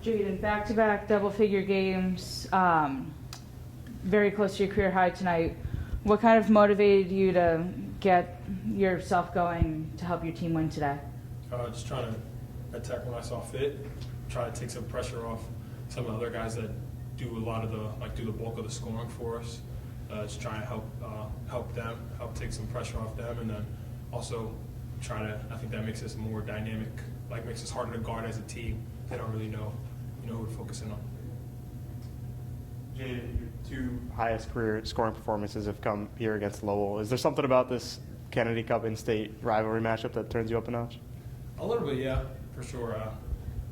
Jaden, back-to-back double-figure games, very close to your career high tonight. What kind of motivated you to get yourself going to help your team win today? Just trying to attack when I saw fit, try to take some pressure off some of the other guys that do a lot of do the bulk of the scoring for us. Just trying to help them, help take some pressure off them, and then also I think that makes us more dynamic, makes us harder to guard as a team. They don't really know, who we're focusing on. Jaden, your two highest career scoring performances have come here against Lowell. Is there something about this Kennedy Cup in-state rivalry matchup that turns you up a notch? A little bit, yeah, for sure.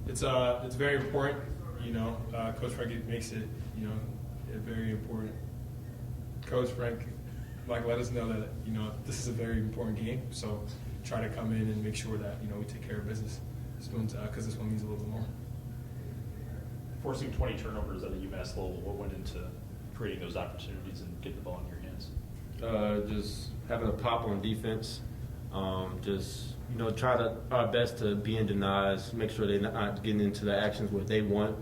It's very important. Coach Frank makes it, very important. Coach Frank, let us know that this is a very important game. So try to come in and make sure that we take care of business. Because this one means a little bit more. Forcing 20 turnovers at a UMass Lowell, what went into creating those opportunities and getting the ball in your hands? Just having a pop on defense. Try our best to be in denies, make sure they're not getting into the actions where they want,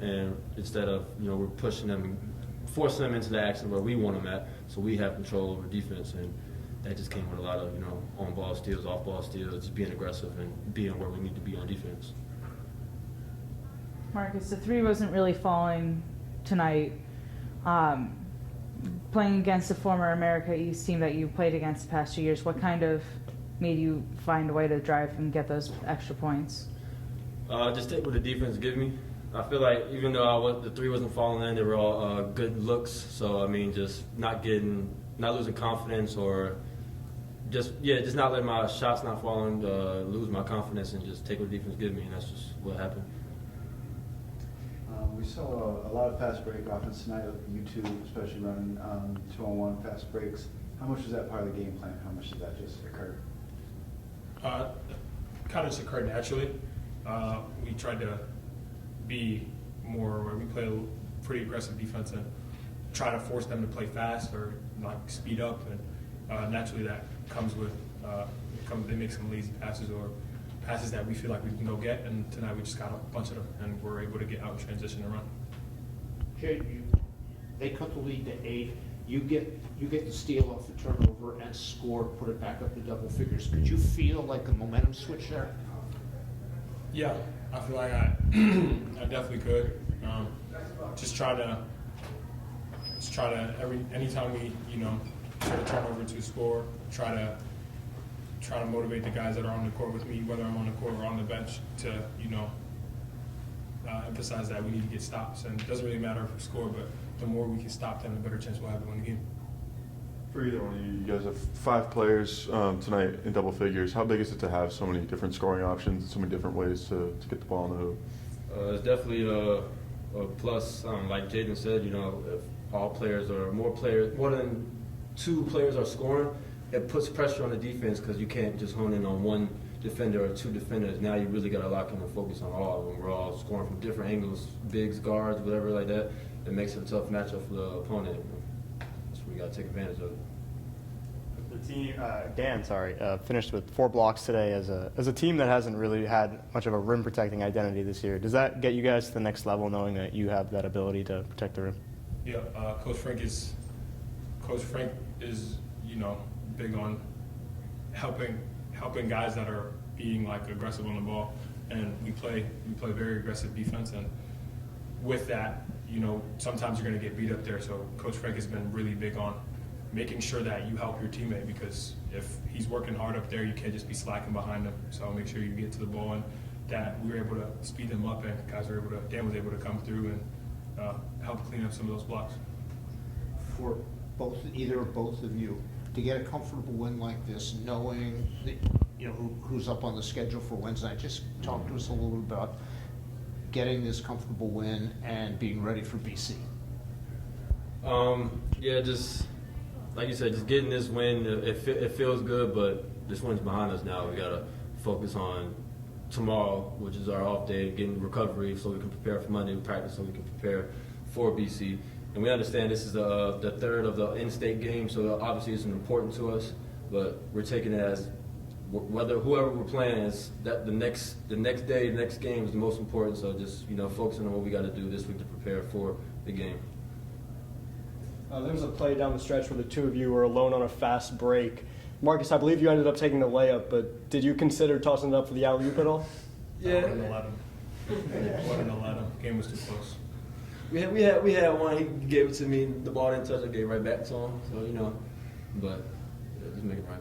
and instead of we're pushing them, forcing them into the action where we want them at, so we have control over defense, and that just came with a lot of on-ball steals, off-ball steals, just being aggressive and being where we need to be on defense. Marcus, the three wasn't really falling tonight. Playing against the former America East team that you played against the past 2 years, what kind of made you find a way to drive and get those extra points? Just take what the defense give me. I feel like even though the three wasn't falling in, they were all good looks. So just not losing confidence, or just not letting my shots not falling, lose my confidence, and just take what the defense give me, and that's just what happened. We saw a lot of fast break offense tonight with you two, especially running 2-on-1 fast breaks. How much is that part of the game plan? How much did that just occur? Kind of just occurred naturally. We tried to be more where we play a pretty aggressive defense and try to force them to play fast or speed up, and naturally that comes with they make some lazy passes or passes that we feel like we can go get, and tonight we just got a bunch of them and we're able to get out and transition and run. Jay, they cut the lead to 8. You get the steal off the turnover and score, put it back up to double figures. Could you feel like a momentum switch there? Yeah, I feel like I definitely could. Just try to anytime we try to turn over to score, try to motivate the guys that are on the court with me, whether I'm on the court or on the bench, to emphasize that we need to get stops. And it doesn't really matter if we score, but the more we can stop them, the better chance we'll have to win the game. For either one of you, you guys have 5 players tonight in double figures. How big is it to have so many different scoring options and so many different ways to get the ball in the hoop? It's definitely a plus. Like Jaden said, if all players or more than 2 players are scoring, it puts pressure on the defense because you can't just hone in on one defender or 2 defenders. Now you really got to lock in and focus on all of them. We're all scoring from different angles, bigs, guards, whatever like that. It makes it a tough matchup for the opponent. So we got to take advantage of it. The team, Dan, finished with 4 blocks today as a team that hasn't really had much of a rim protecting identity this year. Does that get you guys to the next level, knowing that you have that ability to protect the rim? Yeah, Coach Frank is big on helping guys that are being aggressive on the ball, and we play very aggressive defense, and with that, sometimes you're going to get beat up there. So Coach Frank has been really big on making sure that you help your teammate, because if he's working hard up there, you can't just be slacking behind him. So make sure you get to the ball, and that we were able to speed them up, and Dan was able to come through and help clean up some of those blocks. For either or both of you, to get a comfortable win like this, knowing that, who's up on the schedule for Wednesday night, just talk to us a little bit about getting this comfortable win and being ready for BC. Just like you said, just getting this win, it feels good, but this win's behind us now. We got to focus on tomorrow, which is our off day, getting recovery so we can prepare for Monday, practice so we can prepare for BC. And we understand this is the third of the in-state game, so obviously it's important to us, but we're taking it as whether whoever we're playing is that the next day, the next game is the most important. So just focusing on what we got to do this week to prepare for the game. There was a play down the stretch where the two of you were alone on a fast break. Marcus, I believe you ended up taking the layup, but did you consider tossing it up for the alley-oop at all? I wouldn't let him. Wouldn't let him. Game was too close. We had one. He gave it to me. The ball didn't touch. I gave it right back to him. So but just make it right.